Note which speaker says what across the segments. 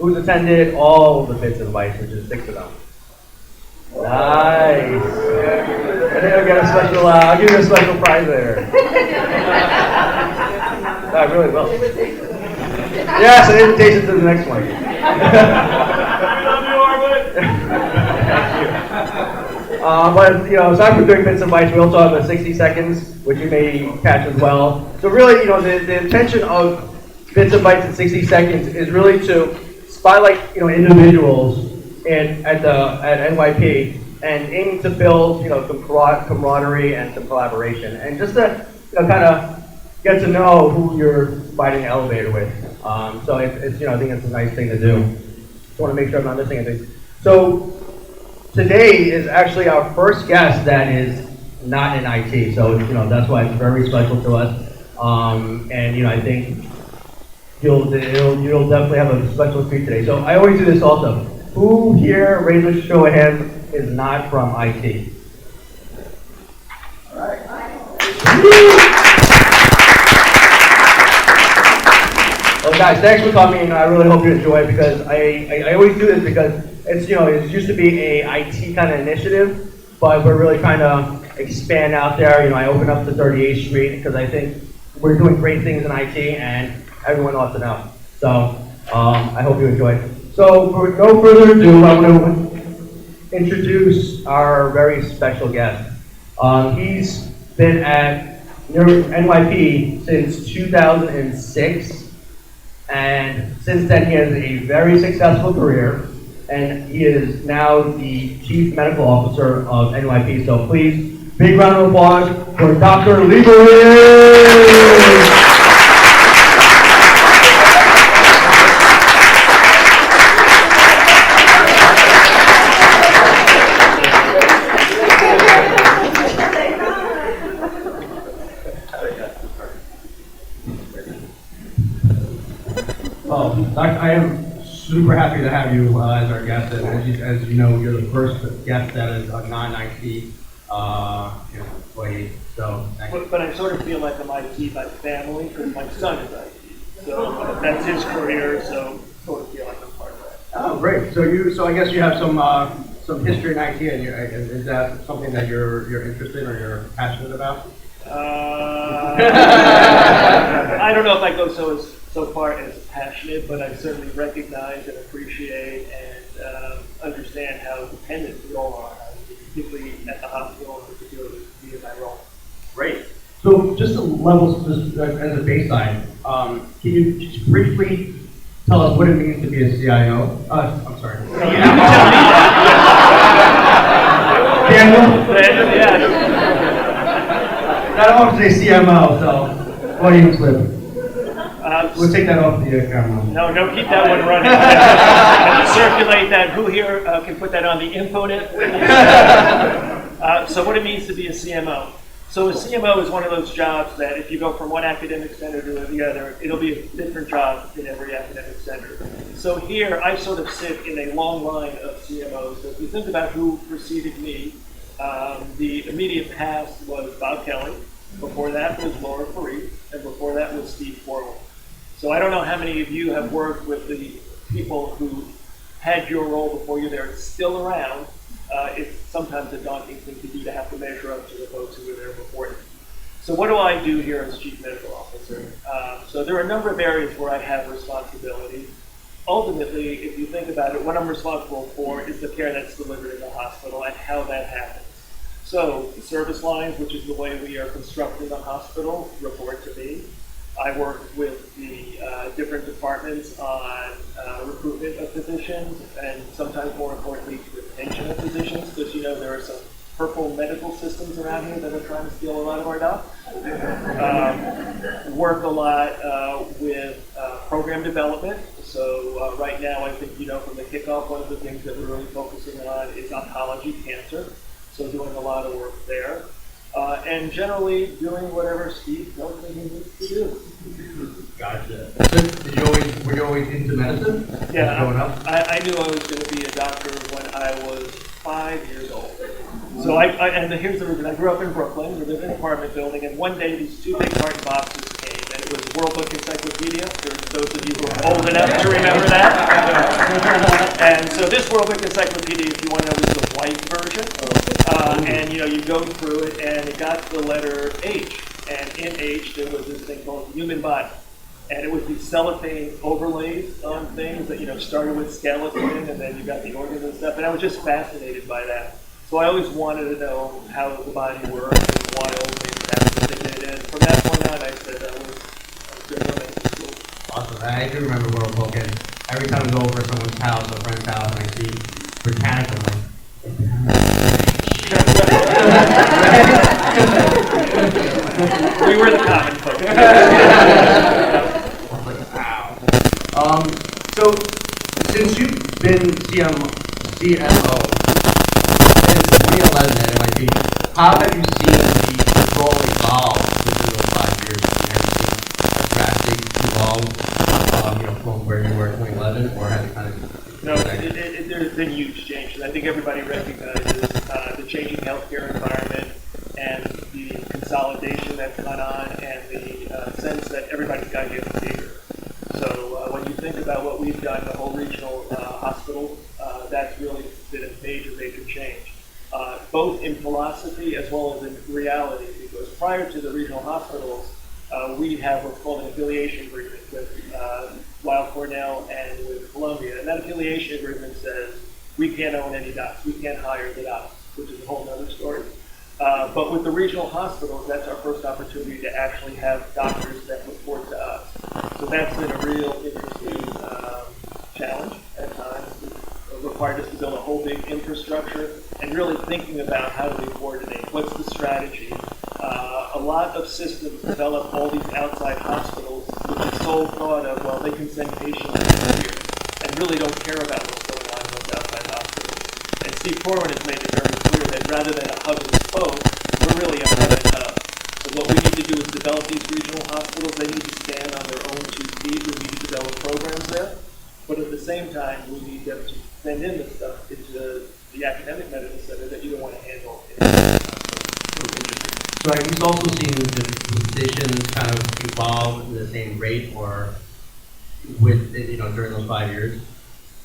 Speaker 1: who's attended all of the Bits-N-Bytes, which is 6 of them. Nice. I think I'll get a special, I'll give you a special prize there. No, I really will. Yes, an invitation to the next one. But aside from doing Bits-N-Bytes, we also have a 60 seconds, which you may catch as well. So really, the intention of Bits-N-Bytes in 60 seconds is really to spotlight, individuals at NYP and aiming to build, some camaraderie and some collaboration, and just to, kind of get to know who you're riding the elevator with. So it's I think it's a nice thing to do. Just want to make sure I'm not missing anything. So today is actually our first guest that is not in IT. So that's why it's very special to us. And I think you'll definitely have a special treat today. So I always do this also. Who here, raise a show of hands, is not from IT? All right. Well, guys, thanks for coming. I really hope you enjoy it because I always do this because it's it used to be a IT kind of initiative, but we're really trying to expand out there. I opened up the 38th Street because I think we're doing great things in IT and everyone ought to know. So I hope you enjoy it. So for no further ado, I want to introduce our very special guest. He's been at NYP since 2006, and since then he has a very successful career, and he is now the Chief Medical Officer of NYP. So please, big round of applause for Dr. Liebowitz! I am super happy to have you as our guest, and as you know, you're the first guest that is a non-IT employee. So,
Speaker 2: but I sort of feel like I'm IT by family because my son is IT, so that's his career. So sort of feel like I'm part of that.
Speaker 1: Oh, great! So I guess you have some history in IT, and is that something that you're interested in or you're passionate about?
Speaker 2: I don't know if I go so far as passionate, but I certainly recognize and appreciate and understand how dependent we all are, particularly at the hospital and particularly in my role.
Speaker 1: Great. So just a level, just as a baseline, can you just briefly tell us what it means to be a CIO? I'm sorry. Daniel?
Speaker 2: Yeah.
Speaker 1: I don't want to say CMO, so audience slip. We'll take that off the camera.
Speaker 2: No, keep that one running. Circulate that. Who here can put that on the infonet? So what it means to be a CMO. So a CMO is one of those jobs that if you go from one academic center to the other, it'll be a different job in every academic center. So here, I sort of sit in a long line of CMOs. So if you think about who preceded me, the immediate past was Bob Kelly. Before that was Laura Farid, and before that was Steve Forwell. So I don't know how many of you have worked with the people who had your role before you. They're still around. It's sometimes a daunting thing to do to have to measure up to the folks who were there before you. So what do I do here as Chief Medical Officer? So there are a number of areas where I have responsibility. Ultimately, if you think about it, what I'm responsible for is the care that's delivered in the hospital and how that happens. So the service lines, which is the way we are constructing the hospital, report to me. I work with the different departments on recruitment of physicians and sometimes more importantly, retention of physicians, because there are some purple medical systems around here that are trying to steal a lot of our docs. Work a lot with program development. So right now, I think from the kickoff, one of the things that we're really focusing on is oncology cancer. So doing a lot of work there. And generally doing whatever Steve tells me he needs to do.
Speaker 1: Gotcha. Were you always into medicine?
Speaker 2: Yeah,
Speaker 1: growing up?
Speaker 2: I knew I was going to be a doctor when I was 5 years old. So and here's the reason. I grew up in Brooklyn. We lived in an apartment building, and one day these two big carton boxes came, and it was World Book Encyclopedia. There's those of you who are old enough to remember that. And so this World Book Encyclopedia, if you want to know, was the white version. And you go through it, and it got to the letter H. And in H, there was this thing called the human body. And it was these cellophane overlays on things that, started with skeleton, and then you got the organs and stuff. And I was just fascinated by that. So I always wanted to know how the body worked and why all things happened as they did. And from that point on, I said I was going to make school.
Speaker 3: Awesome. I do remember World Book, and every time I go over to someone's house, a friend's house, and I see Britannica, I'm like,
Speaker 2: we were the common folk.
Speaker 3: I was like, wow. So, since you've been CMO since 2011 at MIT, how have you seen the role evolve within those 5 years? Have you seen a drastic evolve, from where you were in 2011, or has it kind of...
Speaker 2: No, there's been huge changes. I think everybody recognizes the changing healthcare environment and the consolidation that's gone on, and the sense that everybody's got to get bigger. So when you think about what we've done, the whole regional hospital, that's really been a major, major change, both in philosophy as well as in reality. Because prior to the regional hospitals, we have what's called an affiliation agreement with Weill Cornell and with Columbia. And that affiliation agreement says we can't own any docs, we can't hire the docs, which is a whole other story. But with the regional hospitals, that's our first opportunity to actually have doctors that report to us. So that's been a real interesting challenge at times. It required us to build a whole big infrastructure and really thinking about how do we coordinate, what's the strategy. A lot of systems develop all these outside hospitals with the sole thought of, well, they can send patients here and really don't care about what's going on in those outside hospitals. And Steve Corwin has made it very clear that rather than a hub and spoke, we're really a hub and hub. So what we need to do is develop these regional hospitals. They need to stand on their own 2 feet. We need to develop programs there. But at the same time, we need them to send in the stuff into the academic medicine center that you don't want to handle in the hospital.
Speaker 3: So have you also seen the positions kind of evolve at the same rate, or with, during those 5 years?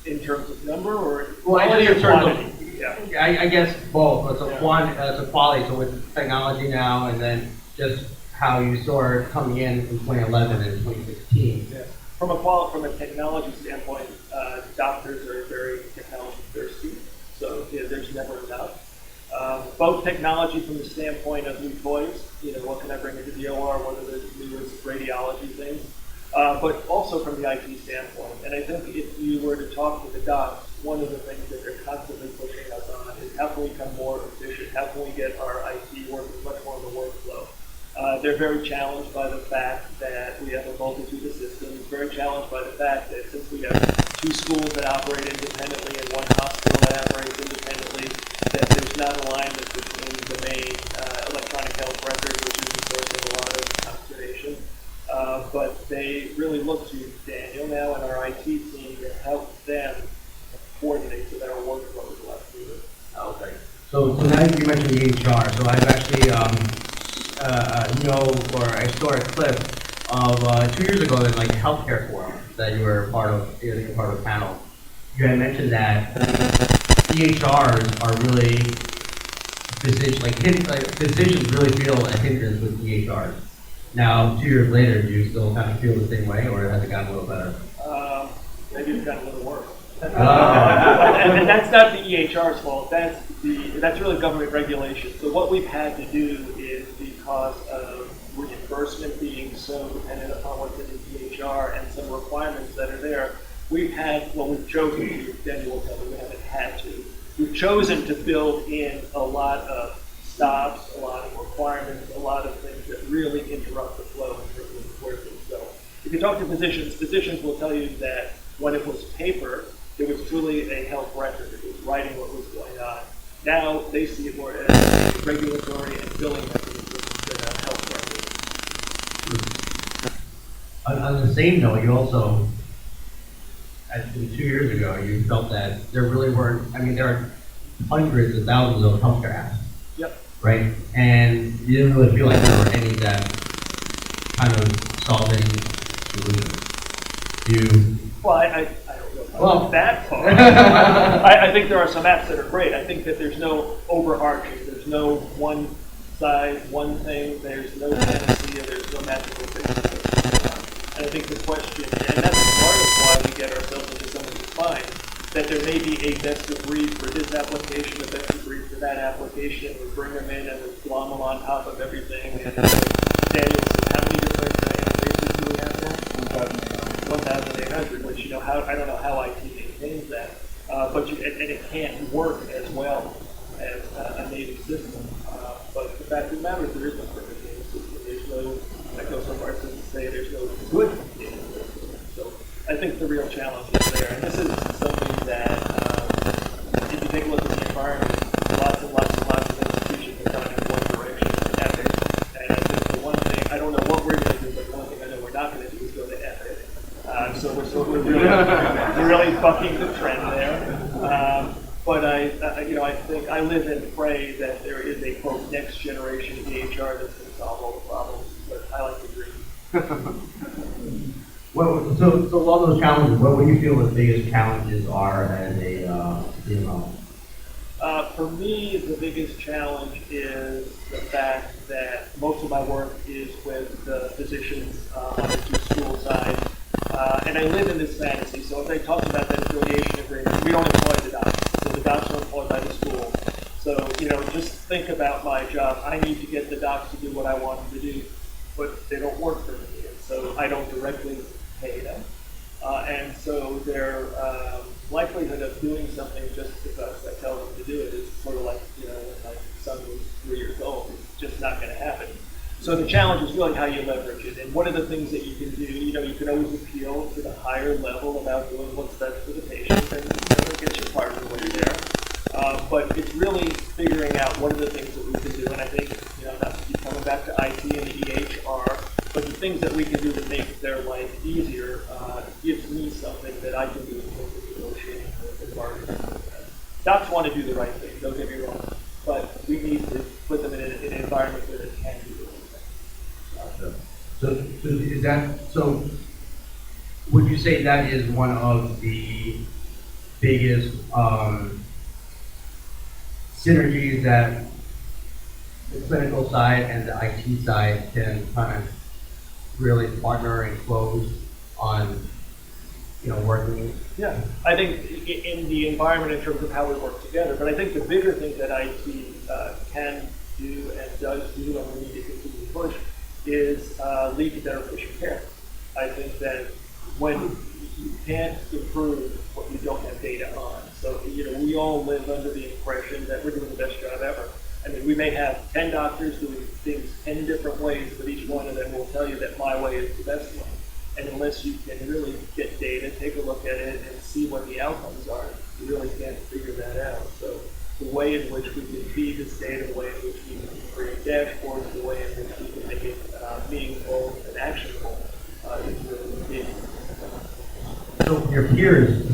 Speaker 2: In terms of number, or
Speaker 3: Well, actually, in terms of,
Speaker 2: yeah.
Speaker 3: I guess both. It's a
Speaker 2: Yeah.
Speaker 3: it's a quality. So with technology now, and then just how you saw it coming in 2011 and 2016.
Speaker 2: Yeah. From a technology standpoint, doctors are very technology thirsty, so there's never enough. Both technology from the standpoint of new toys, what can I bring into the OR, what are the newest radiology things, but also from the IT standpoint. And I think if you were to talk to the docs, one of the things that they're constantly pushing us on is how can we become more efficient, how can we get our IT working much more in the workflow. They're very challenged by the fact that we have a multitude of systems, very challenged by the fact that since we have 2 schools that operate independently and 1 hospital that operates independently, that there's not alignment between the main electronic health record, which is the source of a lot of consternation. But they really look to Daniel now and our IT team to help them coordinate so that our workflow is a lot smoother.
Speaker 3: Okay. So now you mentioned the HR. So I've actually I saw a clip of 2 years ago in like a healthcare forum that you were part of. You were part of a panel. You had mentioned that EHRs are really physicians really feel a hindrance with EHRs. Now, 2 years later, do you still kind of feel the same way, or has it gotten a little better?
Speaker 2: Maybe it's gotten a little worse. And that's not the EHR's fault. That's really government regulation. So what we've had to do is, because of reimbursement being so dependent upon what's in the EHR and some requirements that are there, we've chosen to, Daniel will tell me we haven't had to, we've chosen to build in a lot of stops, a lot of requirements, a lot of things that really interrupt the flow in terms of where things go. If you talk to physicians will tell you that when it was paper, it was truly a health record. It was writing what was going on. Now they see it more as a regulatory and billing mechanism than a health record.
Speaker 3: On the same note, you also, 2 years ago, you felt that there really weren't, there are hundreds of thousands of healthcare apps.
Speaker 2: Yep.
Speaker 3: Right? And you didn't really feel like there were any that kind of solving solutions?
Speaker 2: Well, I don't know about
Speaker 3: Well.
Speaker 2: that part. I think there are some apps that are great. I think that there's no overarching, there's no one size, one thing, there's no panacea, there's no magical fix. And I think the question, and that's part of why we get ourselves into some of these finds, that there may be a best of breed for this application, a best of breed for that application, and we bring them in and we glom them on top of everything. And Daniel said, how many different interfaces do we have now? 1,800, which, you know, I don't know how IT maintains that, but and it can't work as well as a native system. But the fact of the matter is there is no perfect native system. There's no, I go so far as to say there's no good native system. So I think the real challenge is there. And this is something that, if you take a look at the environment, lots and lots and lots of institutions are going in one direction, Epic. And I think the one thing, I don't know what we're going to do, but the one thing I know we're not going to do is go to Epic. So we're really bucking the trend there. But I think I live and pray that there is a quote next generation EHR that's going to solve all the problems. But I like to dream.
Speaker 3: Well, so all those challenges, what do you feel the biggest challenges are as a CMO?
Speaker 2: For me, the biggest challenge is the fact that most of my work is with the physicians on the two-school side. And I live in this fantasy, so if they talk about that affiliation agreement, we don't employ the docs. So the docs are employed by the school. So, you know, just think about my job. I need to get the docs to do what I want them to do, but they don't work for me. And so I don't directly pay them. And so their likelihood of doing something just because I tell them to do it is sort of like, you know, when my son was 3 years old. It's just not going to happen. So the challenge is really how you leverage it, and what are the things that you can do. You know, you can always appeal to the higher level about doing what's best for the patient, and it gets your partner when you're there. But it's really figuring out what are the things that we can do, and I think, you know, not to keep coming back to IT and the EHR, but the things that we can do to make their life easier gives me something that I can do in terms of negotiating with bargaining. Docs want to do the right thing, don't get me wrong, but we need to put them in an environment where they can do it.
Speaker 3: So is that, so would you say that is one of the biggest synergies that the clinical side and the IT side can kind of really partner and close on, you know, working?
Speaker 2: Yeah, I think in the environment in terms of how we work together, but I think the bigger thing that IT can do and does do, and we need to continue to push, is lead to better patient care. I think that when you can't improve what you don't have data on. So, you know, we all live under the impression that we're doing the best job ever. I mean, we may have 10 doctors doing things 10 different ways, but each one of them will tell you that my way is the best one. And unless you can really get data, take a look at it, and see what the outcomes are, you really can't figure that out. So the way in which we can feed this data, the way in which we can create dashboards, the way in which we can make it meaningful and actionable is really key.
Speaker 3: So your peers,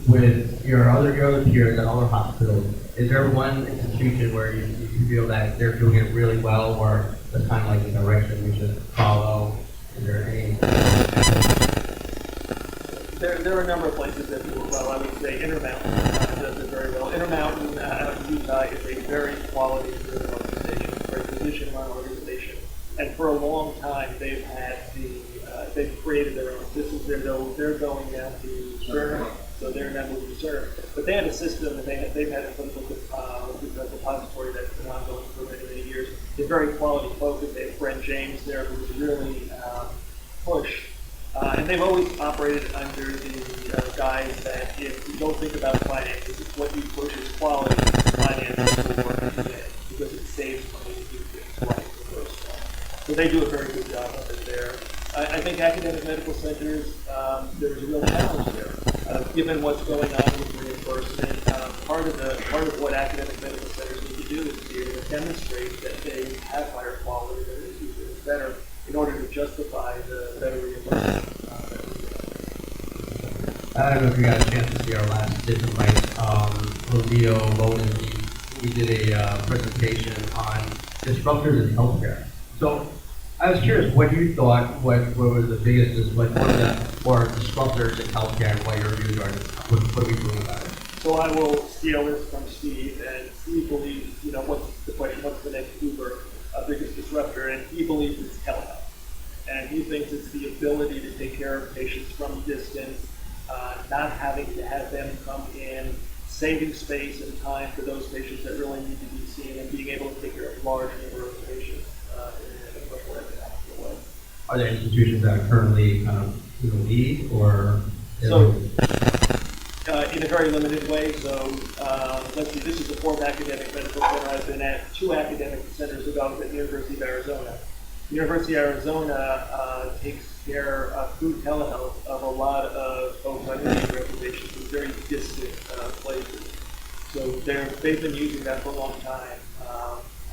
Speaker 3: with your other peers at other hospitals, is there one institution where you feel that they're doing it really well, or that's kind of like the direction we should follow? Is there any?
Speaker 2: There are a number of places that do it well. I would say Intermountain does it very well. Intermountain out in Utah is a very quality-driven organization, a very physician-run organization, and for a long time they've had they've created their own systems. They're going now to CERN, so they're now moving to CERN. But they have a system, and they've had a clinical repository that's been ongoing for many, many years. They're very quality-focused. They have Brent James there, who's really pushed. And they've always operated under the guise that if you don't think about finances, it's what you push is quality, finances will work in the end, because it saves money to do things right the first time. So they do a very good job of it there. I think academic medical centers, there's a real challenge there. Given what's going on with reimbursement, part of what academic medical centers need to do is be able to demonstrate that they have higher quality, that they do things better, in order to justify the better reimbursement.
Speaker 3: I don't know if you got a chance to see our last Bits-N-Bytes. Leo Lowen, we did a presentation on disruptors in healthcare. So I was curious, what you thought, what was the biggest, like, one of the more disruptors in healthcare and what your views are, what do we believe about it?
Speaker 2: So I will steal this from Steve, and Steve believes, what's the question, what's the next Uber biggest disruptor, and he believes it's telehealth. And he thinks it's the ability to take care of patients from a distance, not having to have them come in, saving space and time for those patients that really need to be seen, and being able to take care of a large number of patients in a much more economical way.
Speaker 3: Are there institutions that are currently kind of in the lead, or?
Speaker 2: So, in a very limited way. So, let's see, this is the fourth academic medical center I've been at. 2 academic centers ago at the University of Arizona. University of Arizona takes care through telehealth of a lot of folks on immunity reservations in very distant places. So they've been using that for a long time.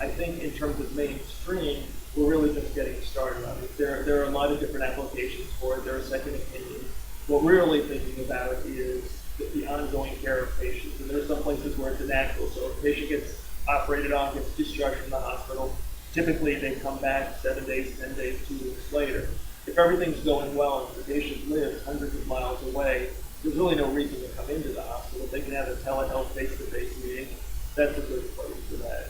Speaker 2: I think in terms of mainstream, we're really just getting started on it. There are a lot of different applications for it. There are second opinions. What we're really thinking about is the ongoing care of patients. And there are some places where it's inactive. So if a patient gets operated on, gets discharged from the hospital, typically they come back 7 days, 10 days, 2 weeks later. If everything's going well and the patient lives hundreds of miles away, there's really no reason to come into the hospital. If they can have a telehealth face-to-face meeting, that's a good place for that.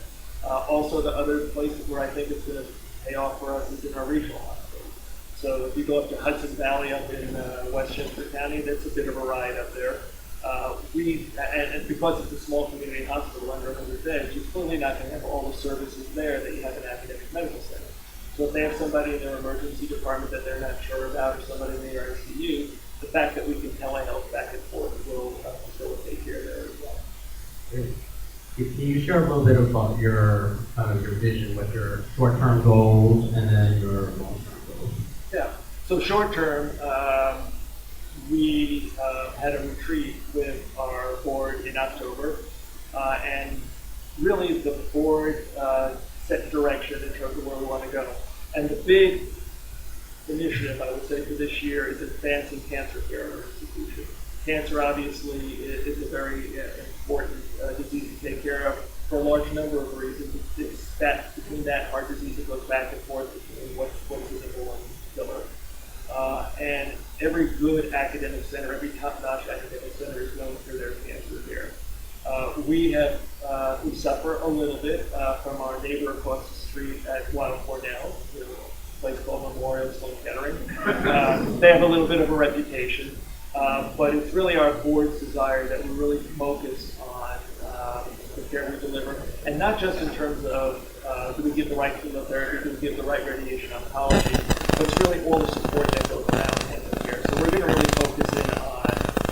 Speaker 2: Also, the other places where I think it's going to pay off for us is in our regional hospitals. So if you go up to Hudson Valley up in Westchester County, that's a bit of a ride up there. And because it's a small community hospital under 100 beds, you're clearly not going to have all the services there that you have in an academic medical center. So if they have somebody in their emergency department that they're not sure about, or somebody in the ICU, the fact that we can telehealth back and forth will facilitate care there as well.
Speaker 3: Great. Can you share a little bit about your vision, what your short-term goals and then your long-term goals?
Speaker 2: Yeah. So short-term, we had a retreat with our board in October, and really the board set direction in terms of where we want to go. And the big initiative, I would say, for this year is advancing cancer care in our institution. Cancer, obviously, is a very important disease to take care of for a large number of reasons. It's that between that heart disease, it goes back and forth between what's the number one killer. And every good academic center, every top-notch academic center is known for their cancer care. We suffer a little bit from our neighbor across the street at Weill Cornell, a place called Memorial Sloan Kettering. They have a little bit of a reputation, but it's really our board's desire that we really focus on the care we deliver, and not just in terms of do we give the right chemotherapy, do we give the right radiation oncology, but it's really all the support that goes around cancer care. So we're going to really focus in on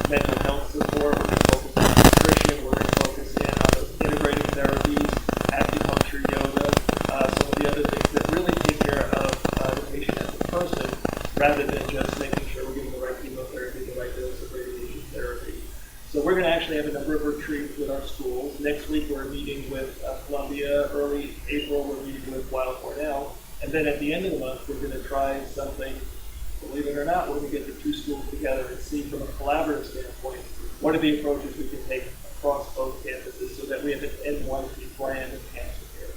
Speaker 2: mental health support, we're going to focus on nutrition, we're going to focus in on those integrative therapies, acupuncture, yoga, some of the other things that really take care of the patient as a person, rather than just making sure we're giving the right chemotherapy, the right dose of radiation therapy. So we're going to actually have a number of retreats with our schools. Next week we're meeting with Columbia. Early April we're meeting with Weill Cornell. And then at the end of the month we're going to try something, believe it or not, we're going to get the 2 schools together and see from a collaborative standpoint what are the approaches we can take across both campuses so that we have an N1P plan of cancer care.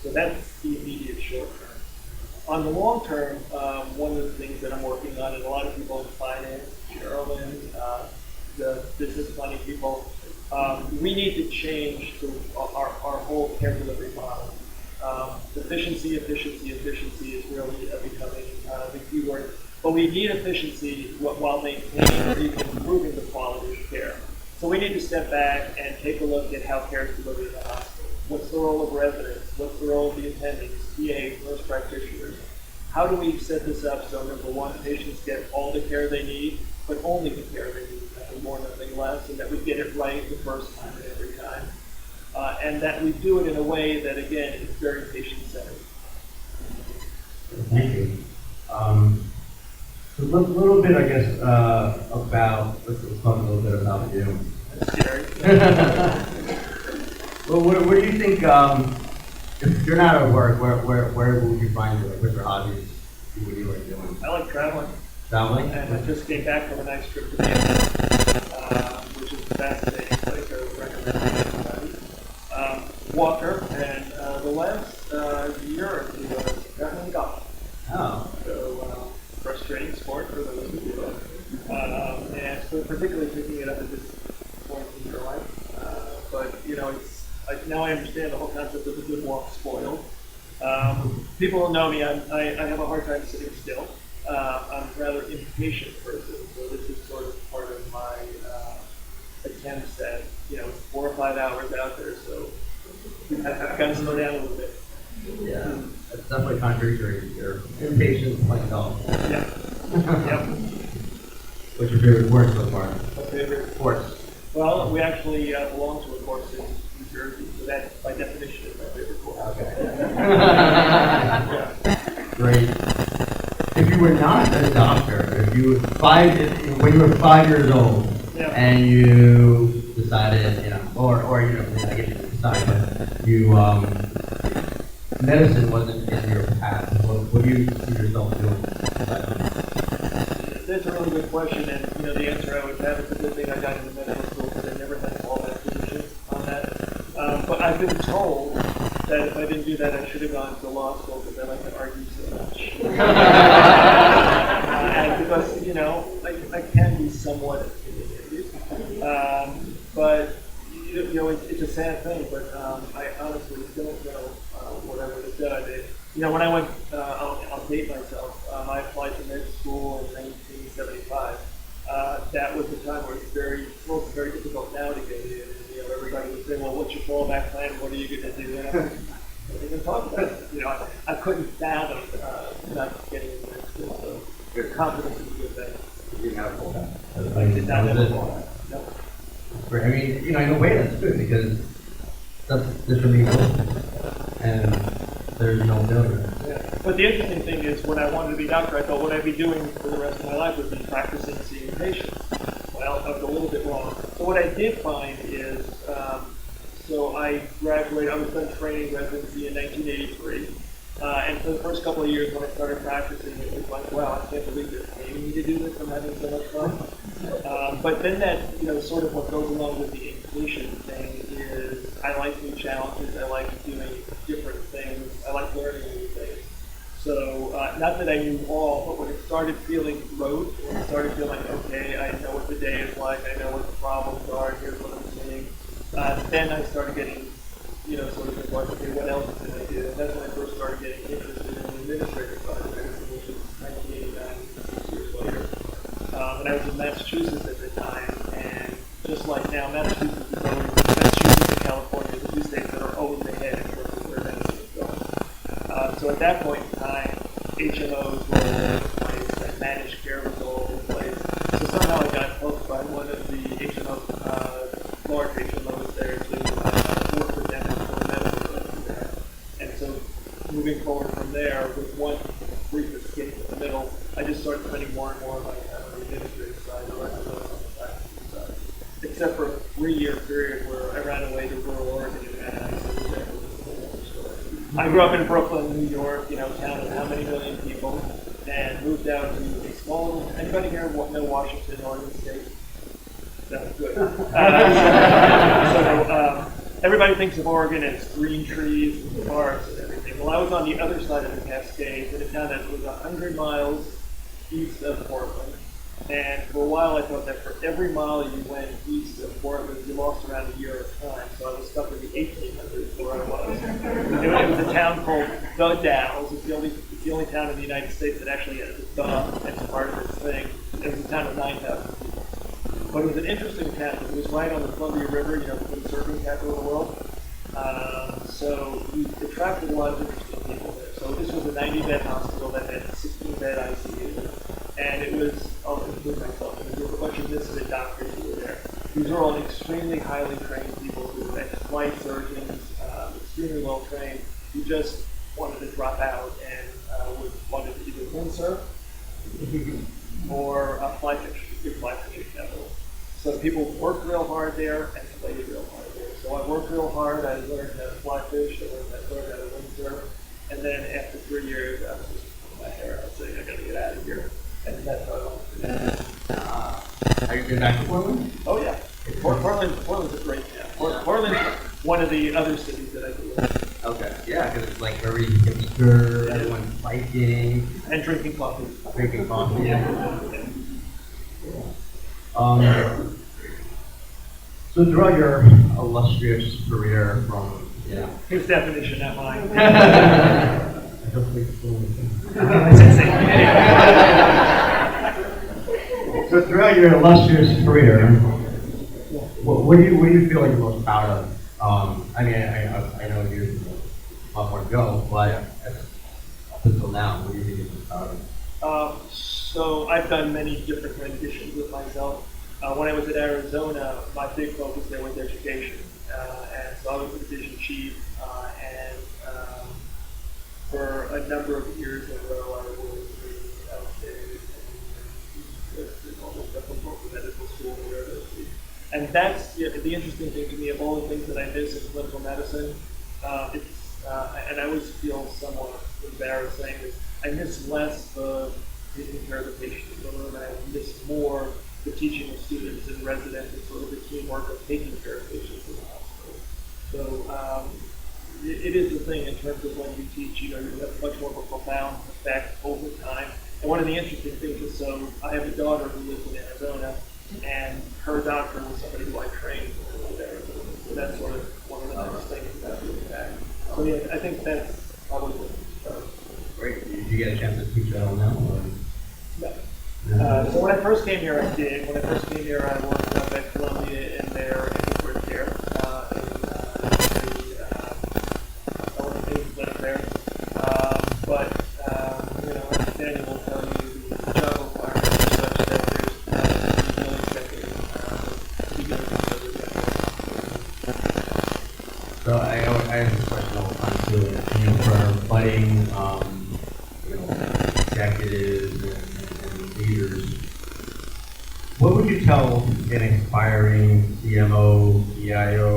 Speaker 2: So that's the immediate short term. On the long term, one of the things that I'm working on, and a lot of people in finance, Sherilyn, the business money people, we need to change our whole care delivery model. Efficiency is really becoming the key word. But we need efficiency while maintaining or even improving the quality of care. So we need to step back and take a look at how care is delivered in the hospital. What's the role of residents? What's the role of the attendings, PAs, nurse practitioners? How do we set this up so, number one, patients get all the care they need, but only the care they need, nothing more, nothing less, and that we get it right the first time and every time. And that we do it in a way that, again, is very patient-centered.
Speaker 3: Thank you. So a little bit, I guess, about, let's talk a little bit about you.
Speaker 2: That's scary.
Speaker 3: Well, what do you think, if you're not at work, where will you find you? Like, what's your hobbies? What do you like doing?
Speaker 2: I like traveling.
Speaker 3: Traveling?
Speaker 2: And I just came back from a nice trip to Vienna, which is a fascinating place. I would recommend it to everybody. Walker, and the last year or two, definitely golf. now I understand the whole concept of a good walk spoiled. People who know me, I have a hard time sitting still. I'm a rather impatient person, so this is sort of part of my attempts at, it's 4 or 5 hours out there, so I've got to slow down a little bit.
Speaker 3: Yeah, that's definitely contradictory. Your impatience playing golf.
Speaker 2: Yeah. Yep.
Speaker 3: What's your favorite sport so far?
Speaker 2: My favorite?
Speaker 3: Sports.
Speaker 2: Well, we actually belong to a course in New Jersey, so that, by definition, is my favorite course.
Speaker 3: Okay.
Speaker 2: Yeah.
Speaker 3: Great. If you were not a doctor, if you when you were 5 years old,
Speaker 2: Yeah.
Speaker 3: and you decided, or I guess you didn't decide, but you medicine wasn't in your path. What do you see yourself doing?
Speaker 2: That's a really good question, and the answer I would have is a good thing I got into medical school because I never had all that position on that. But I've been told that if I didn't do that, I should have gone to law school because I like to argue so much. And because I can be somewhat opinionated, but it's a sad thing. But I honestly don't know what I would have done. When I went, I'll date myself. I applied to med school in 1975. That was the time where it's very difficult now to get in. Everybody would say, "Well, what's your fallback plan? What are you going to do?" And I don't even talk about it. I couldn't fathom not getting into med school. So your confidence is a good thing.
Speaker 3: You didn't have a full-time.
Speaker 2: I did not have a fallback. No.
Speaker 3: I mean, in a way that's good because this would be and there's no failure.
Speaker 2: Yeah. But the interesting thing is, when I wanted to be a doctor, I thought what I'd be doing for the rest of my life would be practicing seeing patients. Well, I was a little bit wrong. So what I did find is, so I graduated, I was done training residency in 1983. And for the first couple of years when I started practicing, it was like, wow, I can't believe they're paying me to do this. I'm having so much fun. But then that, sort of what goes along with the inpatient thing is I like new challenges. I like doing different things. I like learning new things. So not that I knew all, but when it started feeling rote, when it started feeling like, okay, I know what the day is like, I know what the problems are, here's what I'm seeing, then I started getting, sort of like, okay, what else can I do? And that's when I first started getting interested in the administrative side of medicine, which was 1989, 6 years later. And I was in Massachusetts at the time, and just like now, Massachusetts and California are the 2 states that are always ahead in terms of where medicine is going. So at that point in time, HMOs were all over the place, and managed care was all over the place. So somehow I got hooked by one of the HMOs, large HMOs there to work with them and for medicine there. And so moving forward from there, with one brief escape in the middle, I just started spending more and more of my time on the administrative side, the rest of it on the practicing side. Except for a 3-year period where I ran away to rural Oregon and ran out of there. I grew up in Brooklyn, New York, town of how many million people, and moved out to a small little, anybody here know Washington, Oregon State? That's good. Everybody thinks of Oregon as green trees and parks and everything. Well, I was on the other side of the Cascades in a town that was 100 miles east of Portland. And for a while, I thought that for every mile you went east of Portland, you lost around a year of time. So I was stuck in the 1800s where I was. It was a town called The Dalles. It's the only town in the United States that actually has a "the" as part of its thing. It was a town of 9,000 people. But it was an interesting town. It was right on the Columbia River, the surfing capital of the world. So we attracted a lot of interesting people there. So this was a 90-bed hospital that had 16-bed ICU. And it was, I'll include myself, and there were a bunch of misfit doctors who were there. These were all extremely highly trained people who were ex-flight surgeons, extremely well trained, who just wanted to drop out and wanted to either windsurf or fly fish, big fly fishing capital. So people worked real hard there and played real hard there. So I worked real hard, I learned how to fly fish, I learned how to windsurf, and then after 3 years, I was just pulling my hair out saying, I gotta get out of here. And that's how I went.
Speaker 3: Have you been back to Portland?
Speaker 2: Oh yeah, Portland's a great town. Portland's one of the other cities that I grew up in.
Speaker 3: Okay, yeah, because it's like very hipster, everyone's biking.
Speaker 2: And drinking coffee.
Speaker 3: Drinking coffee, yeah. So throughout your illustrious career from,
Speaker 2: His definition, not mine.
Speaker 3: So throughout your illustrious career, what do you feel like you're most proud of? I mean, I know you have a lot more to go, but up until now, what do you think you're most proud of?
Speaker 2: So I've done many different renditions of myself. When I was at Arizona, my big focus there was education. And so I was the division chief, and for a number of years in a row, I was the medical school and residency. And that's the interesting thing to me of all the things that I miss in clinical medicine. And I always feel somewhat embarrassed saying this. I miss less the taking care of the patient in the room, and I miss more the teaching of students and residents and sort of the teamwork of taking care of patients in the hospital. So it is the thing in terms of when you teach, you have much more of a profound effect over time. And one of the interesting things is, so I have a daughter who lives in Arizona, and her doctor was somebody who I trained when I was there. So that's sort of one of the nice things about doing that. So yeah, I think that's probably the
Speaker 3: Great. Did you get a chance to teach that on now? Or?
Speaker 2: No. So when I first came here, I did. When I first came here, I worked up at Columbia in their ambulatory care, there. But as Daniel will tell you, the job requirements are such that there's no executive
Speaker 3: So I have this question all the time too. For budding, executives and leaders, what would you tell an aspiring CMO, CIO,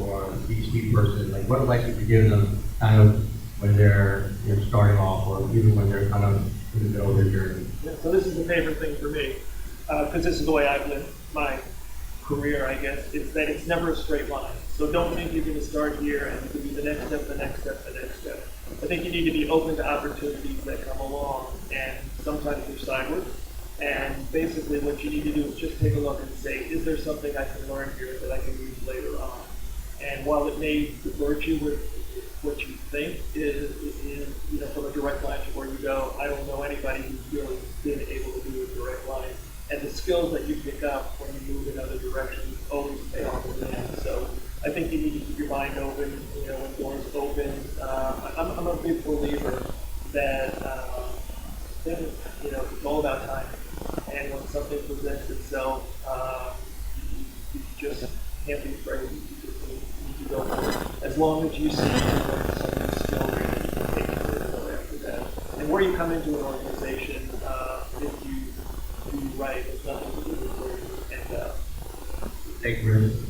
Speaker 3: or C-suite person? Like, what advice would you give them, kind of when they're starting off, or even when they're kind of in the middle of their journey?
Speaker 2: Yeah, so this is the favorite thing for me, because this is the way I've lived my career, I guess. It's that it's never a straight line. So don't think you're going to start here and you can do the next step, the next step, the next step. I think you need to be open to opportunities that come along, and sometimes they're sideways. And basically what you need to do is just take a look and say, is there something I can learn here that I can use later on? And while it may divert you with what you think is from a direct line to where you go, I don't know anybody who's really been able to do a direct line. And the skills that you pick up when you move in other directions always pay off in the end. So I think you need to keep your mind open, when doors open. I'm a big believer that it's all about timing. And when something presents itself, you just can't be afraid. You just need to go for it. As long as you see something skill that you can take it go after that. And where you come into an organization, if you do right, it's nothing to do with where you end up.
Speaker 3: Take risks,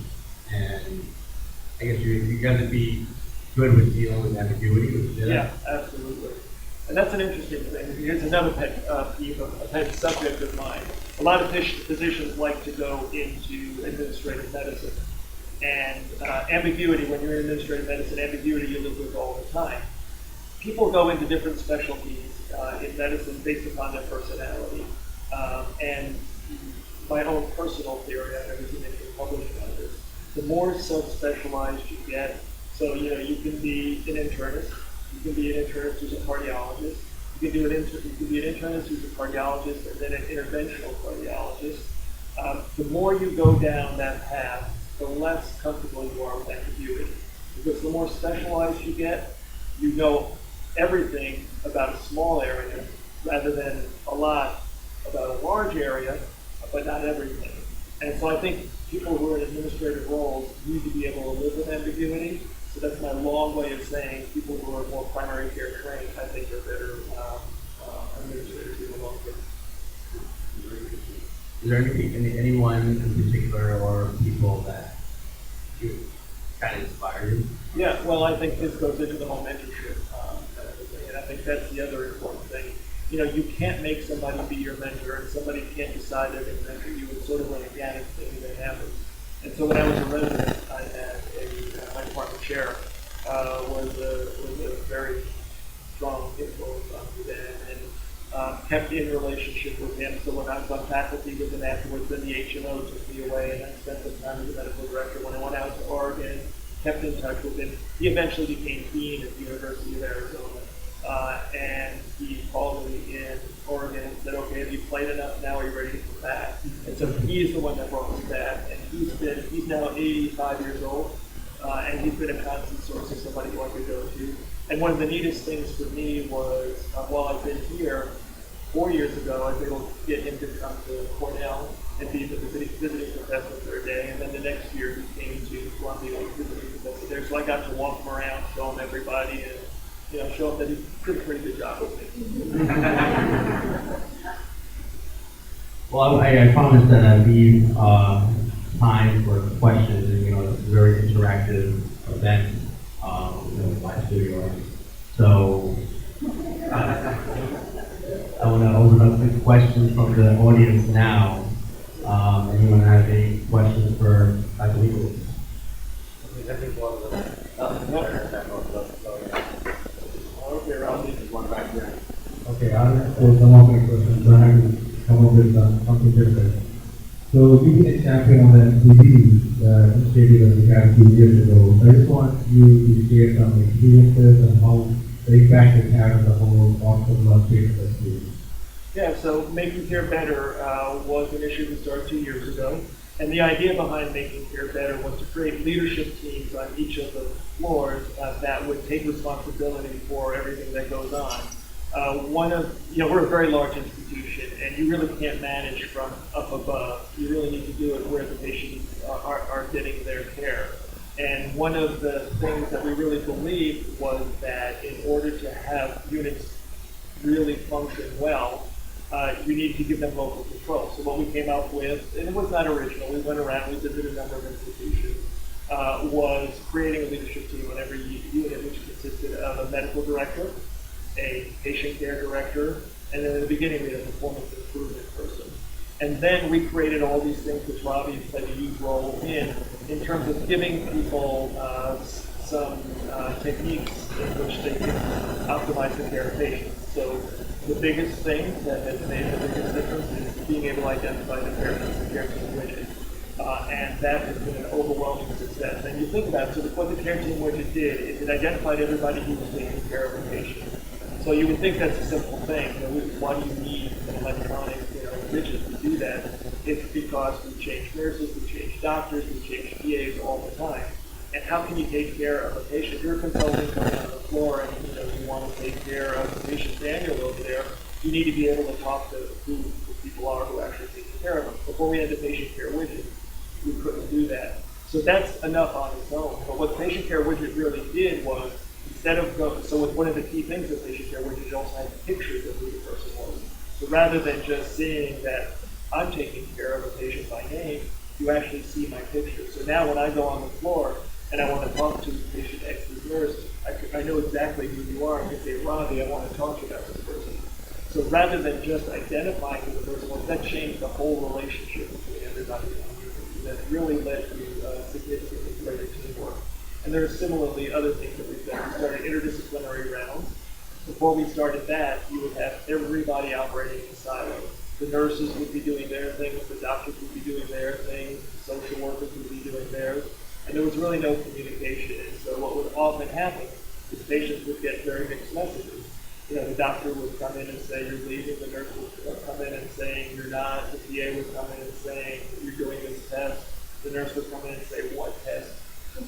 Speaker 3: and I guess you got to be good with dealing with ambiguity.
Speaker 2: Yeah, absolutely. And that's an interesting thing. Here's another pet peeve, a pet subject of mine. A lot of physicians like to go into administrative medicine. And ambiguity, when you're in administrative medicine, ambiguity you live with all the time. People go into different specialties in medicine based upon their personality. And my own personal theory, I've never seen anything published on this, the more subspecialized you get, so you can be an internist, you can be an internist who's a cardiologist, you can be an internist who's a cardiologist, and then an interventional cardiologist. The more you go down that path, the less comfortable you are with ambiguity. Because the more specialized you get, you know everything about a small area rather than a lot about a large area, but not everything. And so I think people who are in administrative roles need to be able to live with ambiguity. So that's my long way of saying people who are more primary care trained, I think, are better administrators in the long term.
Speaker 3: Is there anyone in particular or people that you kind of inspire you?
Speaker 2: Yeah, well, I think this goes into the whole mentorship kind of thing, and I think that's the other important thing. You can't make somebody be your mentor, and somebody can't decide they're going to mentor you. It's sort of an organic thing that happens. And so when I was a resident, I had my department chair was a very strong influence on me then. And kept in relationship with him. So when I was on faculty with him afterwards, then the HMO took me away, and I spent some time as a medical director. When I went out to Oregon, kept in touch with him. He eventually became dean at the University of Arizona, and he called me in Oregon and said, "Okay, have you played enough now? Are you ready to come back?" And so he's the one that brought me back, and he's now 85 years old, and he's been a constant source of somebody who I could go to. And one of the neatest things for me was, while I've been here, 4 years ago, I was able to get him to come to Cornell and be the visiting professor for a day, and then the next year he came to Columbia as visiting professor there. So I got to walk him around, show him everybody, and show him that he did a pretty good job with me.
Speaker 4: Well, I promised that I'd leave time for questions, and it's a very interactive event, my studio. So I want to open up to questions from the audience now. Anyone have any questions for Dr. Liebowitz?
Speaker 5: Okay, I'll come up with a question, so I have to come up with something different. So you being a champion of the MTV initiative that we had a few years ago, I just want you to share some experiences and how the impact it had on the whole hospital of treatment industry.
Speaker 2: Yeah, so Making Care Better was an issue that started 2 years ago. And the idea behind Making Care Better was to create leadership teams on each of the floors that would take responsibility for everything that goes on. We're a very large institution, and you really can't manage from up above. You really need to do it where the patients are getting their care. And one of the things that we really believed was that in order to have units really function well, you need to give them local control. So what we came up with, and it was not original, we went around, we visited a number of institutions, was creating a leadership team on every unit, which consisted of a medical director, a patient care director, and then in the beginning we had a performance improvement person. And then we created all these things which Robbie played a huge role in terms of giving people some techniques in which they can optimize the care of patients. So the biggest thing that has made the biggest difference is being able to identify the care team widget. And that has been an overwhelming success. And you think about it, so what the care team widget did is it identified everybody who was taking care of a patient. So you would think that's a simple thing. Why do you need an electronic widget to do that? It's because we change nurses, we change doctors, we change PAs all the time. And how can you take care of a patient? You're a consultant coming on the floor and you want to take care of the patient Daniel over there. You need to be able to talk to who the people are who are actually taking care of them. Before we had the patient care widget, we couldn't do that. So that's enough on its own. But what the patient care widget really did was, one of the key things of patient care widget, it also had pictures of who the person was. So rather than just seeing that I'm taking care of a patient by name, you actually see my picture. So now when I go on the floor and I want to talk to patient X's nurse, I know exactly who you are. I can say, Robbie, I want to talk to you about this person. So rather than just identifying who the person was, that changed the whole relationship between everybody in the community. That really led to significantly greater teamwork. And there are similarly other things that we've done. We started interdisciplinary rounds. Before we started that, you would have everybody operating in silos. The nurses would be doing their things, the doctors would be doing their things, the social workers would be doing theirs, and there was really no communication. And so what would often happen is patients would get very mixed messages. The doctor would come in and say, you're leaving, the nurse would come in and saying, you're not, the PA would come in and saying, you're doing this test, the nurse would come in and say, what test?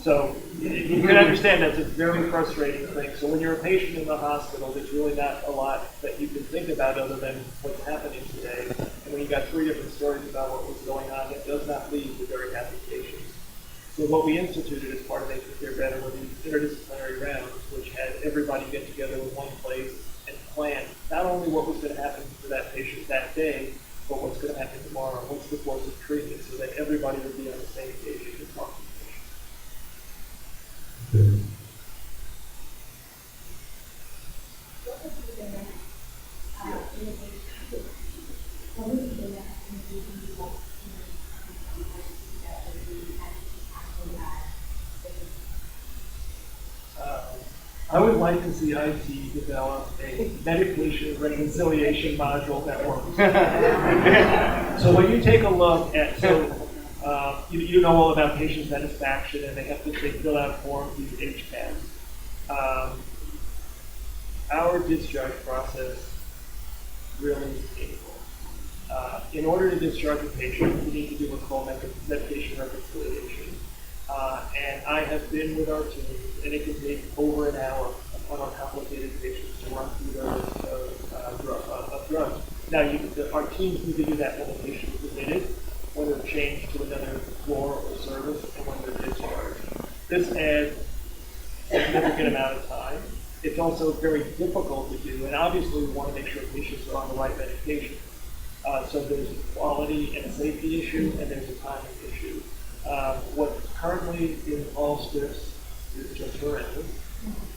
Speaker 2: So you can understand that's a very frustrating thing. So when you're a patient in the hospital, there's really not a lot that you can think about other than what's happening today. And when you got 3 different stories about what was going on, it does not lead to very happy patients. So what we instituted as part of Making Care Better were these interdisciplinary rounds, which had everybody get together in one place and plan not only what was going to happen for that patient that day, but what's going to happen tomorrow, what's the course of treatment, so that everybody would be on the same page and could talk to the patient.
Speaker 6: What would be the next innovation? What would be the next innovation you want
Speaker 2: I would like to see IT develop a medication reconciliation module that works. So when you take a look at, you know all about patient satisfaction, and they fill out forms, these HCAS. Our discharge process really is painful. In order to discharge a patient, we need to do what's called medication reconciliation. And I have been with our team, and it can take over an hour on our complicated patients to run through those drugs. Now, our teams need to do that when the patient is admitted, when they're changed to another floor or service, and when they're discharged. This adds a significant amount of time. It's also very difficult to do, and obviously we want to make sure patients are on the right medication. So there's a quality and a safety issue, and there's a timing issue. What's currently in all scripts is just horrendous.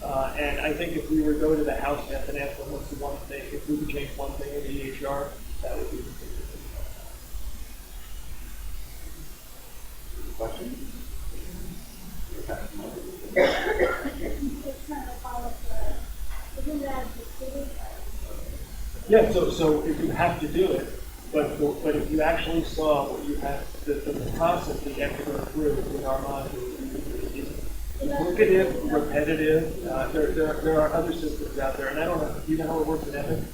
Speaker 2: And I think if we were to go to the house staff and ask them what's the one thing, if we could change one thing in the EHR, that would be the thing.
Speaker 3: Questions?
Speaker 6: Just kind of follow up isn't that the city?
Speaker 2: Yeah, so if you have to do it, but if you actually saw what you have, the process that you have to go through with our module is duplicative, repetitive. There are other systems out there, and I don't know, do you know how it works in Epic?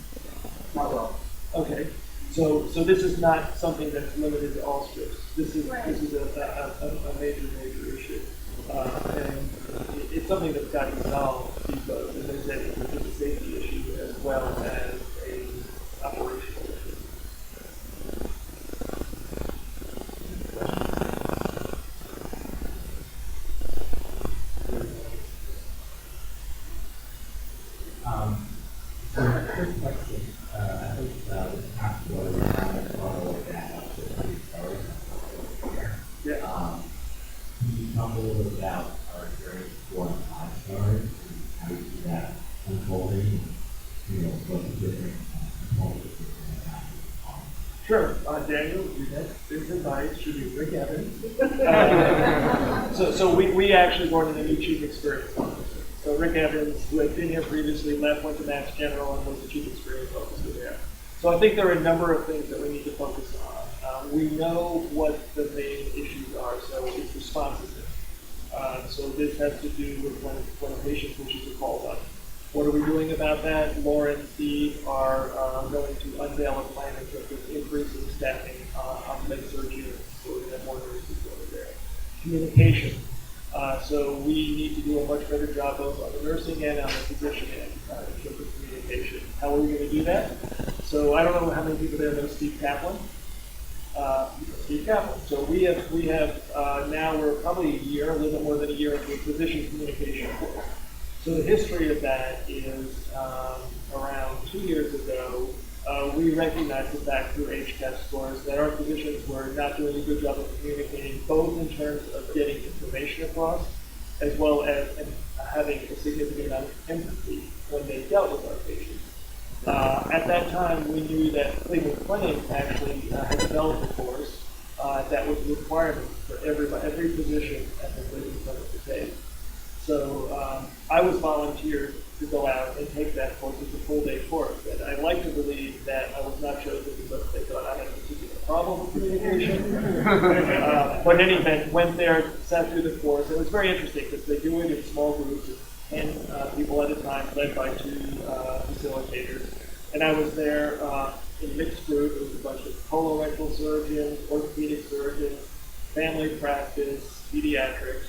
Speaker 3: Not well.
Speaker 2: Okay, so this is not something that's limited to all scripts. This is
Speaker 6: Right.
Speaker 2: this is a major issue, and it's something that's got to be solved because there's a safety issue as well as a operational issue.
Speaker 4: So first question, I think this past quarter, we had a photo of that up to the story.
Speaker 2: Yeah.
Speaker 4: Can you talk a little bit about our experience for 5 stars and how you see that unfolding, and, you know, what the different components of that are?
Speaker 2: Sure, Daniel, your next Bits-N-Bytes should be Rick Evans. So we actually brought in a new chief experience officer. So Rick Evans, who had been here previously, left, went to Mass General, and was the chief experience officer there. So I think there are a number of things that we need to focus on. We know what the main issues are, so it's responsiveness. So this has to do with when a patient wishes to call up. What are we doing about that? Laura and Steve are going to unveil a plan in terms of increasing staffing on med-surg units, so we have more nurses over there. Communication. So we need to do a much better job both on the nursing end and on the physician end in terms of communication. How are we going to do that? So I don't know how many people there know Steve Kaplan. Steve Kaplan. So we have now we're probably a little bit more than a year into a physician communication course. So the history of that is around 2 years ago, we recognized the fact through HCAS scores that our physicians were not doing a good job of communicating, both in terms of getting information across, as well as having a significant amount of empathy when they dealt with our patients. At that time, we knew that Cleveland Clinic actually had developed a course that was a requirement for every physician at the Cleveland Clinic to take. So I was volunteered to go out and take that course as a full-day course. And I like to believe that I was not chosen because they thought I had a particular problem with communication. But in any event, went there, sat through the course. It was very interesting because they do it in small groups of 10 people at a time, led by 2 facilitators. And I was there in a mixed group. It was a bunch of colorectal surgeons, orthopedic surgeons, family practice, pediatrics.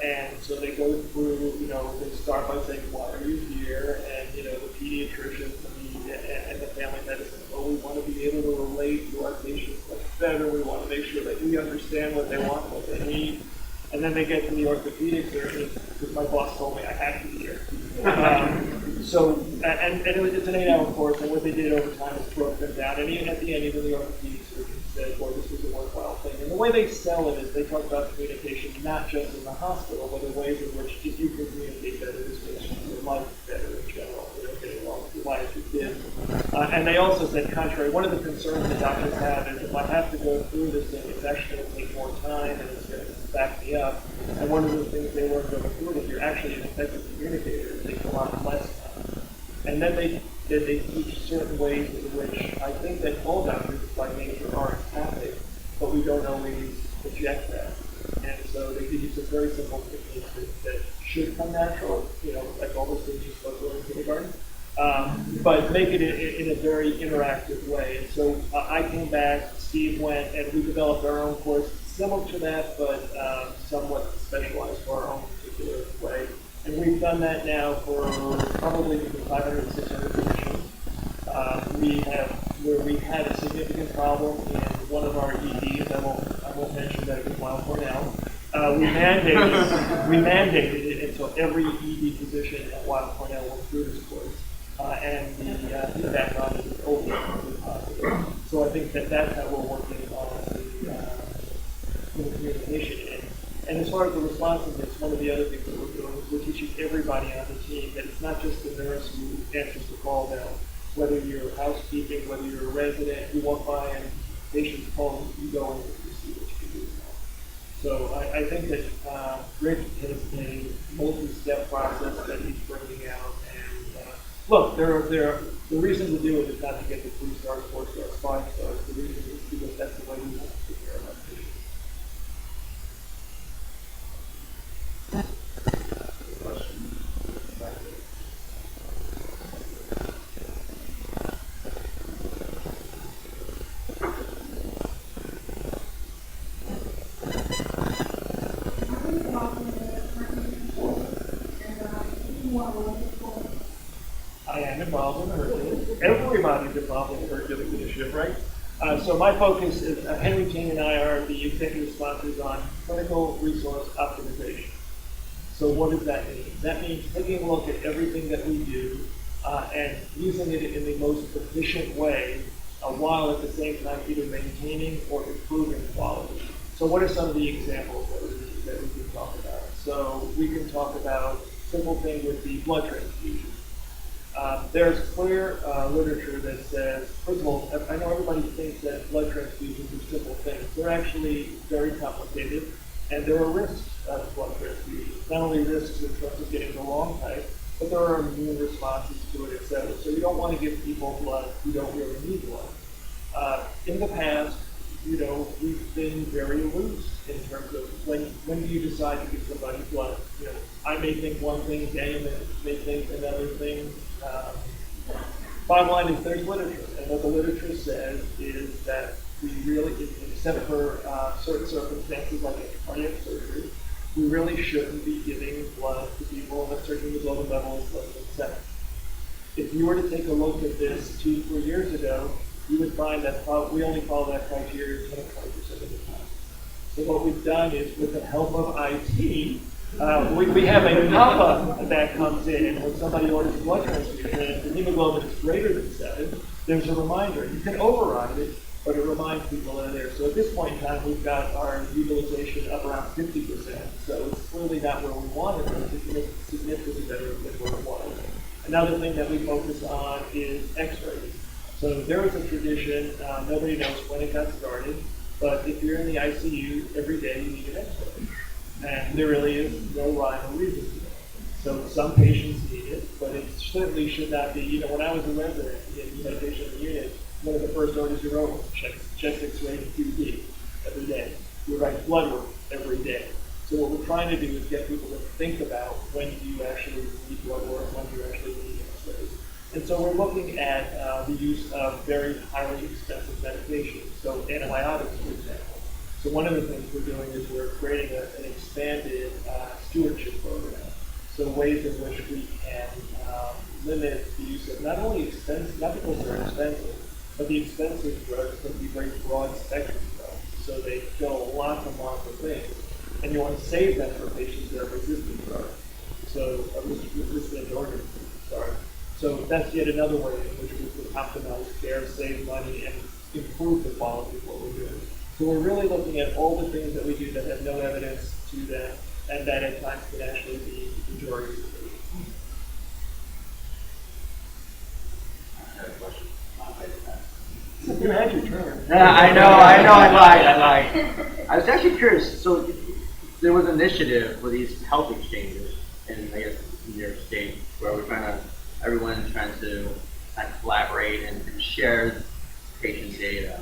Speaker 2: And so they go through, they start by saying, why are you here? And, the pediatricians and the family medicine, we want to be able to relate to our patients much better. We want to make sure that we understand what they want, what they need. And then they get to the orthopedic surgeons, because my boss told me I had to be here. It's an 8-hour course, and what they did over time is broke them down. And even at the end, even the orthopedic surgeon said, boy, this was a worthwhile thing. And the way they sell it is they talk about communication, not just in the hospital, but in ways in which if you can communicate better, this makes your life better in general, getting along with your life, your kids. And they also said, contrary, one of the concerns the doctors have is if I have to go through this thing, it's actually going to take more time, and it's going to back me up. And one of the things they learned over through, if you're actually an effective communicator, it takes a lot less time. And then they teach certain ways in which I think that all doctors by nature are empathic, but we don't always project that. And so they give you some very simple techniques that should come natural, like all those things you're supposed to learn in kindergarten. But make it in a very interactive way. And so I came back, Steve went, and we developed our own course similar to that, but somewhat specialized for our own particular way. And we've done that now for probably 500, 600 physicians. Where we had a significant problem in one of our EDs, I won't mention that it was Weill Cornell. We mandated it until every ED physician at Weill Cornell went through this course. And the feedback on it is overwhelmingly positive. So I think that's how we're working on the communication end. And as far as the responsiveness, one of the other things that we're doing is we're teaching everybody on the team that it's not just the nurse who answers the call now. Whether you're housekeeping, whether you're a resident, you walk by and patients call, you go in and you see what you can do now. So I think that Rick has a multi-step process that he's bringing out. And look, the reason to do it is not to get the 3 stars, 4 stars, 5 stars. The reason is because that's the way we want to take care of our patients. I am involved in the Hercules. Everybody's involved in the Hercules initiative, right? So my focus is, Henry King and I are the executive sponsors on clinical resource optimization. So what does that mean? That means taking a look at everything that we do and using it in the most efficient way while at the same time either maintaining or improving quality. So what are some of the examples that we can talk about? So we can talk about simple thing with the blood transfusion. There's clear literature that says, first of all, I know everybody thinks that blood transfusions are simple things. They're actually very complicated, and there are risks of blood transfusions. Not only risks in terms of getting the wrong type, but there are immune responses to it, etc. So you don't want to give people blood who don't really need blood. In the past, we've been very loose in terms of when do you decide to give somebody blood. I may think one thing, Daniel may think another thing. Bottom line is there's literature, and what the literature says is that we really, except for certain circumstances like a cardiac surgery, we really shouldn't be giving blood to people that certain hemoglobin level is less than 7. If you were to take a look at this 2-3 years ago, you would find that we only follow that criteria 10 or 20% of the time. So what we've done is, with the help of IT, we have a number that comes in, and when somebody orders a blood transfusion, and if the hemoglobin is greater than 7, there's a reminder. You can override it, but it reminds people that are there. So at this point in time, we've got our utilization up around 50%. So it's clearly not where we want it, but it's significantly better than where it was. Another thing that we focus on is x-rays. So there is a tradition, nobody knows when it got started, but if you're in the ICU, every day you need an x-ray. And there really is no rhyme or reason to it. So some patients need it, but it certainly should not be, when I was a resident in a patient unit, one of the first orders you wrote was chest x-ray and QD every day. We write blood work every day. So what we're trying to do is get people to think about when do you actually need blood work, when do you actually need x-rays. And so we're looking at the use of very highly expensive medications, so antibiotics, for example. So one of the things we're doing is we're creating an expanded stewardship program. So ways in which we can limit the use of not only expensive, not because they're expensive, but the expensive drugs can be very broad spectrum drugs. So they kill lots and lots of things. And you want to save them for patients that are resistant drugs. So resistant organs, sorry. So that's yet another way in which we can optimize care, save money, and improve the quality of what we're doing. So we're really looking at all the things that we do that have no evidence to them, and that at times can actually be injurious to patients.
Speaker 3: I have a question.
Speaker 2: You had your turn.
Speaker 3: Yeah, I know, I lied. I was actually curious. So there was an initiative for these health exchanges in, I guess, New York State, where everyone's trying to kind of collaborate and share patient data.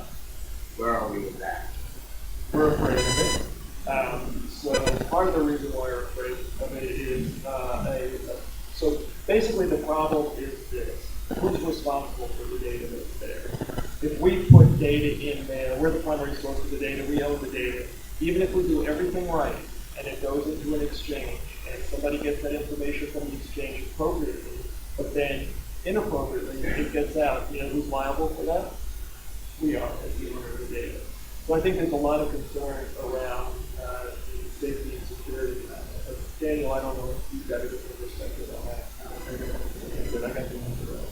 Speaker 3: Where are we with that?
Speaker 2: We're afraid of it. So part of the reason why we're afraid of it is so basically the problem is this: who's responsible for the data that's there? If we put data in there, we're the primary source of the data. We own the data. Even if we do everything right and it goes into an exchange and somebody gets that information from the exchange appropriately, but then inappropriately it gets out, who's liable for that? We are, as the owner of the data. So I think there's a lot of concern around the safety and security of that. But Daniel, I don't know if you've got a different perspective on that. But I got the answer right.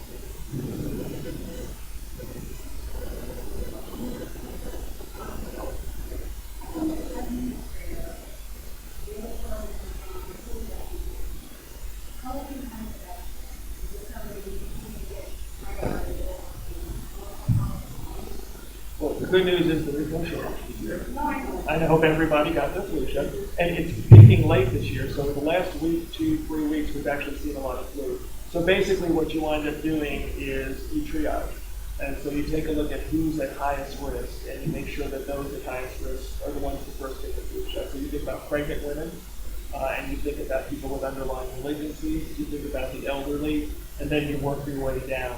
Speaker 2: Well, the good news is there is no shortage this year. I hope everybody got their flu shot. And it's peaking late this year, so the last week, 2-3 weeks, we've actually seen a lot of flu. So basically what you wind up doing is you triage. And so you take a look at who's at highest risk, and you make sure that those at highest risk are the ones who first get the flu shot. So you think about pregnant women, and you think about people with underlying malignancies, you think about the elderly, and then you work your way down.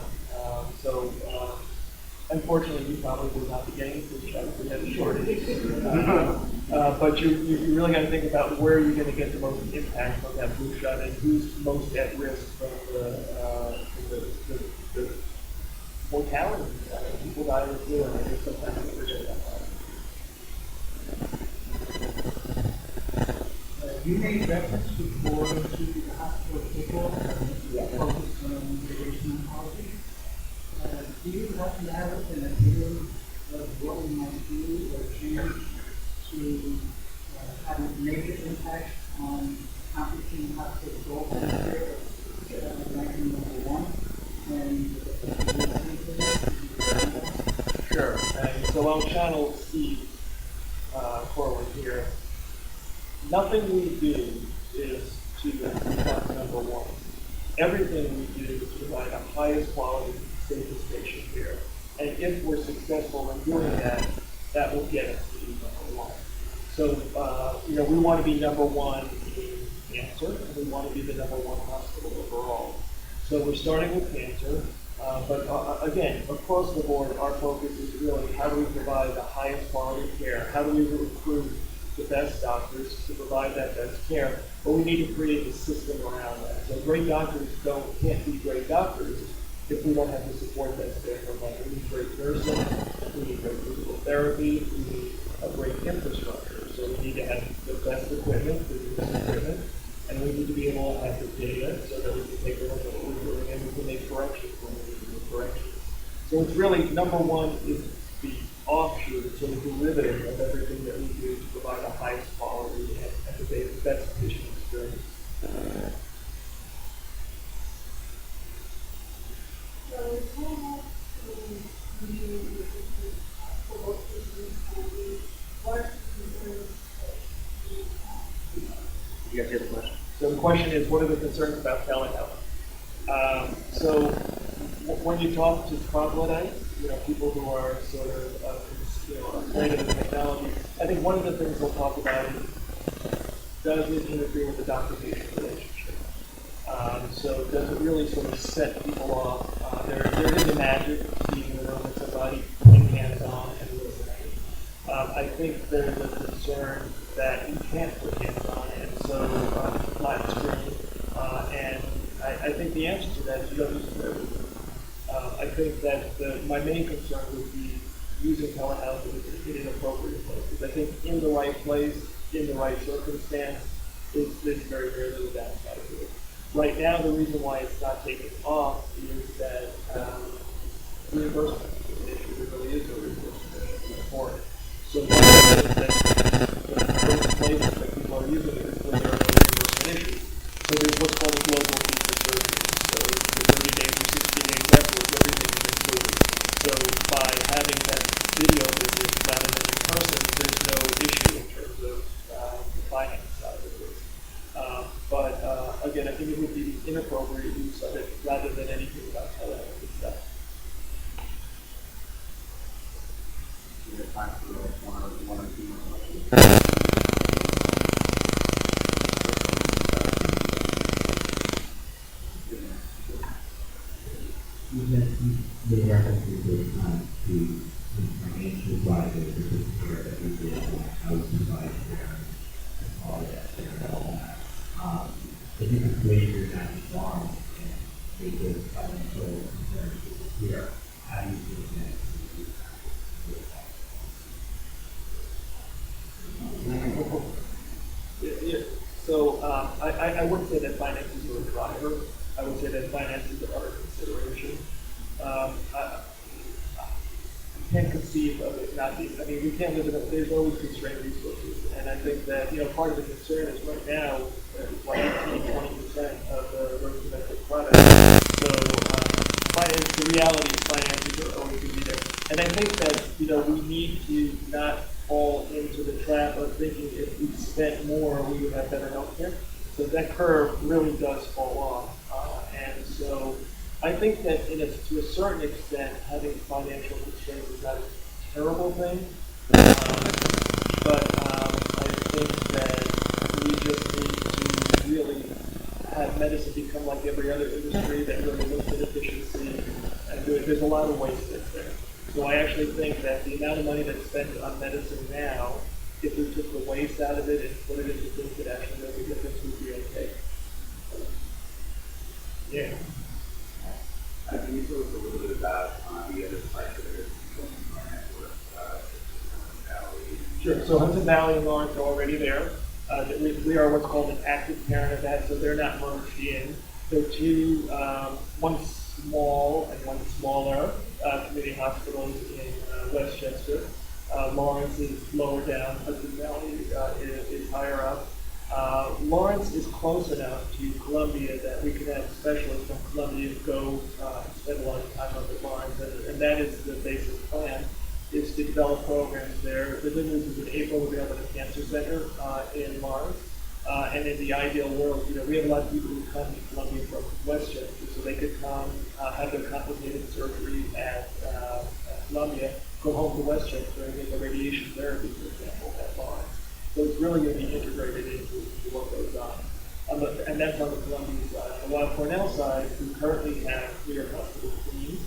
Speaker 2: Unfortunately, you probably will not be getting flu shot if we have a shortage. But you really got to think about where you're going to get the most impact from that flu shot and who's most at risk from the mortality. People die of flu, and I think sometimes we forget that.
Speaker 7: You made reference before to the hospital kickoff, focused on mitigation oncology. Do you happen to have an idea of what we might do or change to have a major impact on accomplishing hospital goal of ranking #1?
Speaker 2: Sure. And so I'll channel Steve forward here. Nothing we do is to become #1. Everything we do is to provide the highest quality, safest patient care. And if we're successful in doing that, that will get us to be #1. So, we want to be #1 in cancer, and we want to be the #1 hospital overall. So we're starting with cancer, but again, across the board, our focus is really how do we provide the highest quality care? How do we recruit the best doctors to provide that best care? But we need to create a system around that. So great doctors can't be great doctors if we don't have the support that's there from them. We need great nursing, we need great physical therapy, we need a great infrastructure. So we need to have the best equipment, the newest equipment, and we need to be able to have the data so that we can take a look at what we're doing and we can make corrections when we need to make corrections. So it's really, #1 is the offshoot, it's sort of derivative of everything that we do to provide the highest quality and the best patient experience.
Speaker 6: So we kind of use for both patients and the work
Speaker 3: You guys hear the question?
Speaker 2: So the question is, what are the concerns about telehealth? So when you talk to troglodytes, people who are sort of, afraid of the technology, I think one of the things we'll talk about is, does it interfere with the doctor-patient relationship? So does it really sort of set people off? There is a magic of being in the room with somebody, putting hands-on and listening. I think there's a concern that you can't put hands-on, and so flat screen. And I think the answer to that is you don't use it everything. I think that my main concern would be using telehealth in inappropriate places. I think in the right place, in the right circumstance, there's very, very little downside to it. Right now, the reason why it's not taking off is that reimbursement is an issue. There really is no reimbursement issue for it. So one of the things that the first places that people are using it is when there are no reimbursement issues. So there's what's called a global fee for surgery. So the 30 days or 60 days afterwards, everything is included. So by having that video visit rather than in person, there's no issue in terms of finance. again, I think it would be inappropriate use of it rather than anything about telehealth itself.
Speaker 3: We have time for one or two more questions.
Speaker 4: You mentioned the references to financial advisors, which is where that we did how we provide there and all that and all that. If you could wager that farm and make those financial concerns here, how do you think that you do that?
Speaker 2: Yeah. So I wouldn't say that finances are a driver. I would say that finances are a consideration. I can't conceive of it not being. I mean, we can't live in there's always constrained resources, and I think that part of the concern is right now, like 18-20% of the gross domestic product. So the reality is finances are always going to be there, and I think that we need to not fall into the trap of thinking if we spent more, we would have better healthcare. So that curve really does fall off, and so I think that to a certain extent, having financial constraints is not a terrible thing, but I think that we just need to really have medicine become like every other industry that really looks at efficiency and do it. There's a lot of wastage there. So I actually think that the amount of money that's spent on medicine now, if we took the waste out of it and put it into things that actually make a difference, would be okay. Yeah.
Speaker 3: Can you tell us a little bit about the other sites that are joining our network, Valley?
Speaker 2: Sure. So Hudson Valley and Lawrence are already there. We are what's called an active parent of that, so they're not merged in. They're two, one small and one smaller community hospitals in Westchester. Lawrence is lower down. Hudson Valley is higher up. Lawrence is close enough to Columbia that we can have specialists from Columbia go spend a lot of time up at Lawrence, and that is the basic plan, is to develop programs there. The good news is in April we're going to have a cancer center in Lawrence, and in the ideal world, we have a lot of people who come to Columbia from Westchester, so they could come have their complicated surgery at Columbia, go home to Westchester and get the radiation therapy, for example, at Lawrence. So it's really going to be integrated into what goes on. And that's on the Columbia side. On the Weill Cornell side, we currently have New York Hospital Queens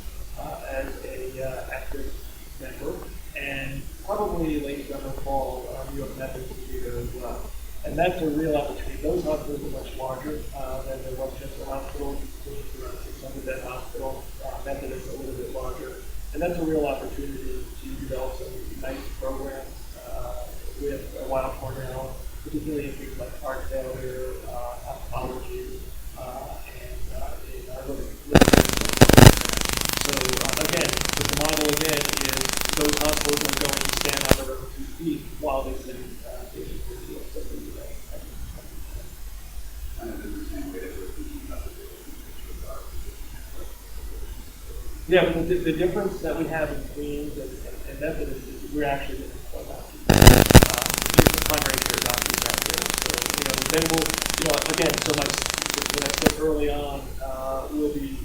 Speaker 2: as a active member, and probably late summer, fall, New York Methodist will be there as well. And that's a real opportunity. Those hospitals are much larger than the Westchester Hospital. Queens is around 600-bed hospital. Methodist a little bit larger. And that's a real opportunity to develop some nice programs with Weill Cornell, particularly in things like heart failure, ophthalmology, and in our living. So again, the model again is those hospitals are going to stand on their own 2 feet while they send patients to the field.
Speaker 3: And in the same way that we're thinking about the difference with our physicians.
Speaker 2: Yeah, but the difference that we have in Queens and Methodist is we're actually going to employ doctors. Here's the primary care doctors out there. So, then we'll, again, so what I said early on, we'll be,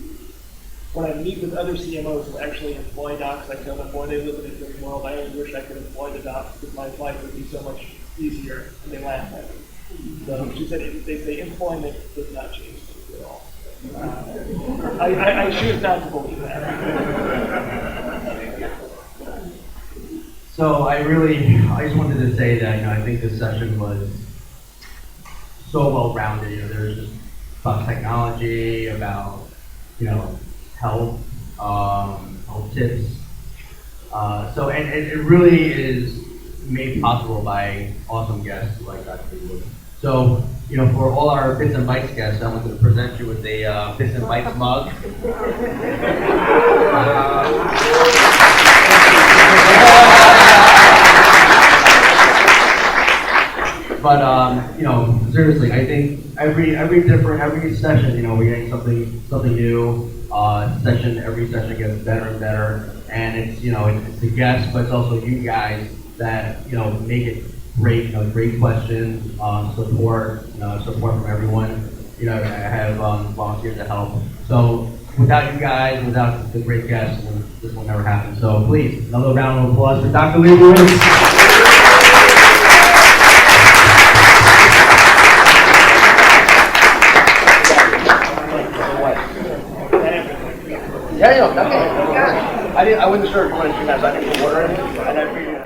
Speaker 2: when I meet with other CMOs who actually employ docs, I tell them, boy, they live in a different world. I only wish I could employ the docs because my life would be so much easier, and they laugh at me. So she said, they say employment does not change things at all. I choose not to believe that.
Speaker 3: So I just wanted to say that, I think this session was so well-rounded. There's just about technology, about, health, health tips. And it really is made possible by awesome guests like Dr. Liebowitz. So, for all our Bits-N-Bytes guests, I wanted to present you with a Bits-N-Bytes mug. But seriously, I think every session, we're getting something new. Every session gets better and better, and it's the guests, but it's also you guys that make it great. Great questions, support from everyone, I have volunteered to help. So without you guys, without the great guests, this will never happen. So please, another round of applause for Dr. Liebowitz.
Speaker 1: Yeah, okay. I wasn't sure if you wanted to do that, so I didn't put water in, and I figured